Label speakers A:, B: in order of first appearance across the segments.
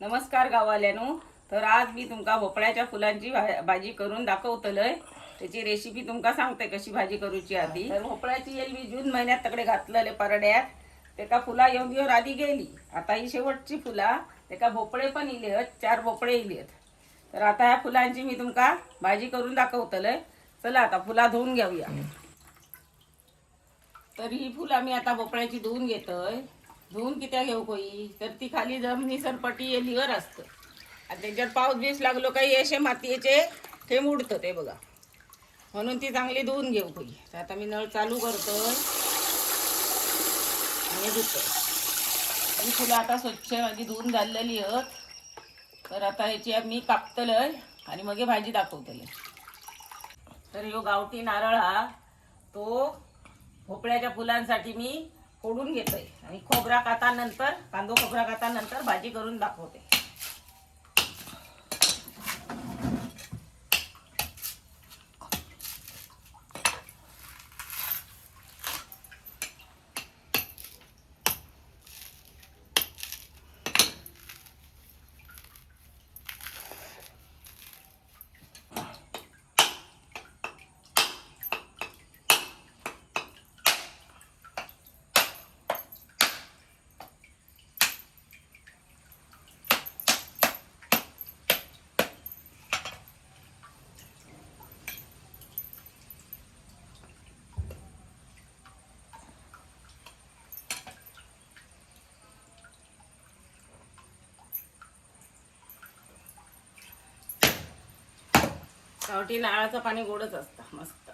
A: नमस्कार गाववाल्यानो. तर आज मी तुमका भोपळ्याच्या फुलांची भाजी करून दाखवतलय. त्याची रेसिपी तुमका सांगते कशी भाजी करूची आधी. तर भोपळ्याची येल मी जून महिन्यात तकडे घातलेले परड्यात. तेका फुला येऊन आधी गेली. आता ही शेवटची फुला तेका भोपळे पण इलेत, 4 भोपळे इलेत. तर आता ह्या फुलांची मी तुमका भाजी करून दाखवतलय. चला आता फुला धुवून घेऊया. तर ही फुला मी आता भोपळ्याची धुवून घेतोय. धुवून कित्या घेऊ कोई तर ती खाली जमिनी सरपटी येलीवर असतं आणि त्याच्यात पाऊस बीस लागलो काही असे मातीचे थेंब उडतं ते बघा, म्हणून ती चांगली धुवून घेऊ कोई. तर आता मी नळ चालू करतोय आणि धुतोय. ही फुलं आता स्वच्छ माझी धुवून झालेली आहेत. तर आता ह्याची मी कापतलय आणि मग भाजी दाखवतले. तर ह्यो गावठी नारळ हा तो भोपळ्याच्या फुलांसाठी मी फोडून घेतोय आणि खोबरा कातानंतर कांदो खोबरा कातानंतर भाजी करून दाखवते. गावठी नारळाचं पाणी गोडच असतं, मस्त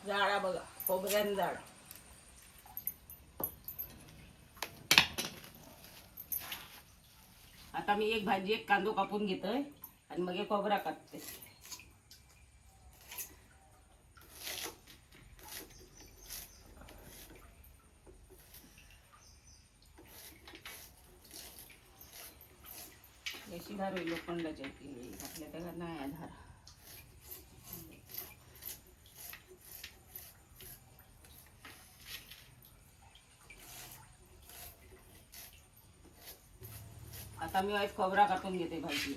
A: जाडा बघा, खोबऱ्यान जाड. आता मी एक भाजी एक कांदो कापून घेतोय आणि मग खोबरा कापते. अशी धार होईल लोखंडाची घातल्या त्या नाही धार. आता मी आज खोबरा कापून घेते भाजी.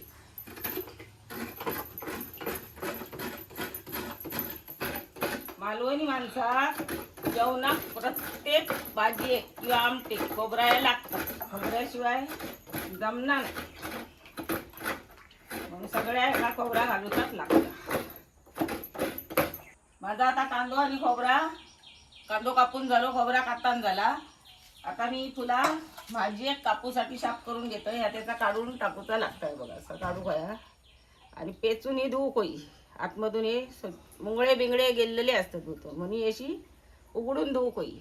A: मालवणी माणसा जेवणात प्रत्येक भाजी किंवा आमटी खोबरा लागतं. खोबऱ्याशिवाय जमणार नाही. म्हणून सगळ्या ह्याला खोबरा घालूनच लागतं. माझा आता कांदो आणि कांदो कापून झालो, खोबरा कातान झाला. आता मी तुला भाजी एक कापूसाठी साफ करून घेतोय. ह्या त्याचा काढून टाकूचा लागतंय बघा. असं काढू काय आणि पेचून ही धुवू कोई. आतमधून हे मुंगळे बिंगळे गेलेले असतात धुतो, म्हणून अशी उघडून धुवू कोई.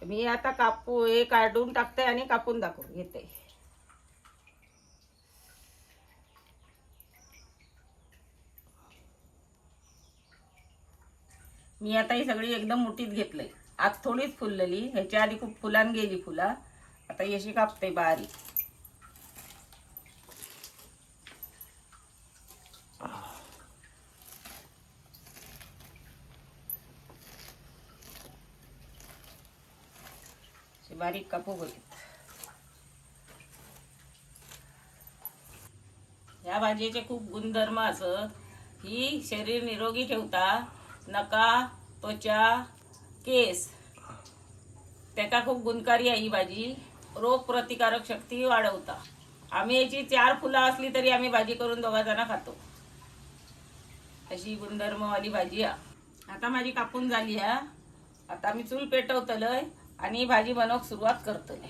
A: मी आता हे काढून टाकते आणि कापून दाखवून घेते. मी आता ही सगळी एकदम मुठीत घेतलंय. आज थोडीच फुललेली, ह्याच्या आधी खूप फुलान गेली फुला. आता ही अशी कापते बारीक. बारीक कापू बघित. ह्या भाजीचे खूप गुणधर्म असत. ही शरीर निरोगी ठेवता, नका, त्वचा, केस त्याका खूप गुणकारी आहे. ही भाजी रोग प्रतिकारक शक्ती वाढवता. आम्ही याची 4 फुलं असली तरी आम्ही भाजी करून 2 जण खातो. अशी गुणधर्मवाली भाजी आहे. आता माझी कापून झाली आहे. आता मी चूल पेटवतलय आणि भाजी बनवूक सुरुवात करतले.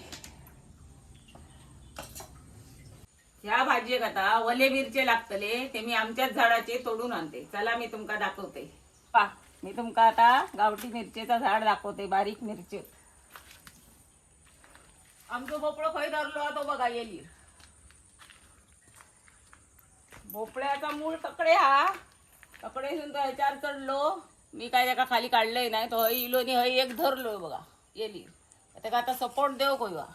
A: ह्या भाजीक आता वले मिरचे लागतले, ते मी आमच्याच झाडाचे तोडून आणते. चला मी तुमका दाखवते. पा मी तुमका आता गावठी मिरचेचा झाड दाखवते. बारीक मिरचे आमचो भोपळो खय धरलो तो बघा. येली भोपळ्याचा मूळ तकडे हा. तकडे ह्याच्यावर चढलो मी. काय त्याका खाली काढलंय नाही. तो हय इलो नि हय एक धरलोय बघा. येली त्याका आता सपोर्ट देव कोयवा.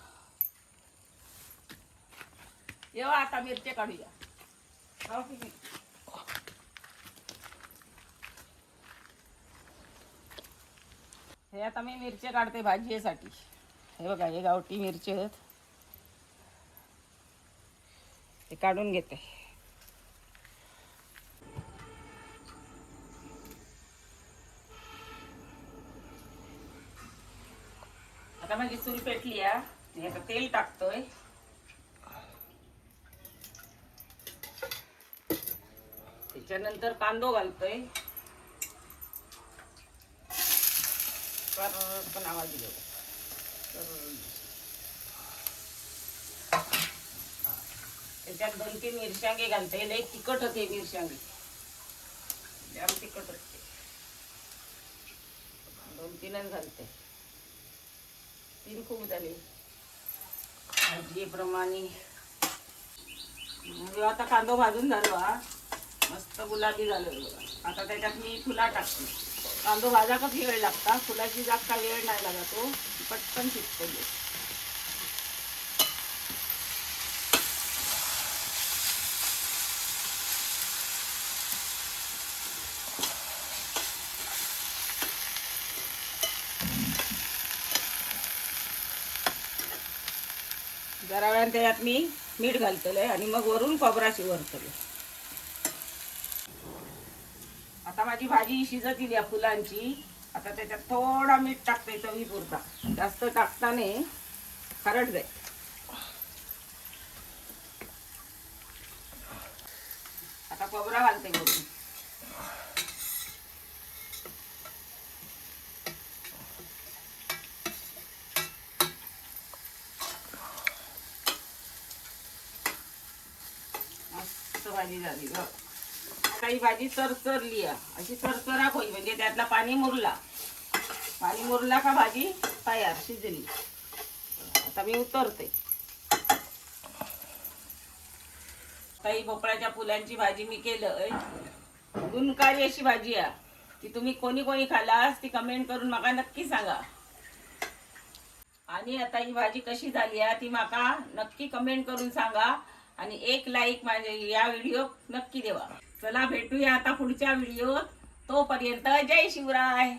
A: येवा आता मिरचे काढूया. हे आता मी मिरचे काढते भाजीसाठी. हे बघा हे गावठी मिरची आहेत. ते काढून घेते. आता माझी चूल पेटली आहे. आता तेल टाकतोय. त्याच्यानंतर कांदो घालतोय. पण आवाज दिला. त्याच्यात 2-3 मिरच्यागे घालते. लई तिखट होते मिरच्यागे. जाम तिखट होते. 2-3च घालते. 3 खूप झाले भाजीप्रमाणे. आता कांदो भाजून झालो हा. मस्त गुलाबी झालं बघा. आता त्याच्यात मी फुला टाकते. कांदो भाजा का वेळ लागता. फुलाची जास्त वेळ नाही लागतो. पटकन शिजतो. जरा वेळाने त्याच्यात मी मीठ घालतले आणि मग वरून खोबरा शिवरतले. आता माझी भाजी शिजत येईल फुलांची. आता त्याच्यात थोडा मीठ टाकते चवीपुरता. जास्त टाकता नाही, खारट जाईल. आता खोबरा घालते वरून. मस्त भाजी झाली बघ. आता ही भाजी सरसरली आहे. अशी सरसराक होईल म्हणजे त्यातला पाणी मुरला. पाणी मुरला का भाजी तयार शिजली. आता मी उतरते. काही भोपळ्याच्या फुलांची भाजी मी केलंय. गुणकारी अशी भाजी आहे. ती तुम्ही कोणी कोणी खालास ती कमेंट करून मला नक्की सांगा. आणि आता ही भाजी कशी झाली आहे ती मला नक्की कमेंट करून सांगा. आणि एक लाईक माझ्या या व्हिडिओ नक्की देवा. चला भेटूया आता पुढच्या व्हिडिओत. तोपर्यंत जय शिवराय.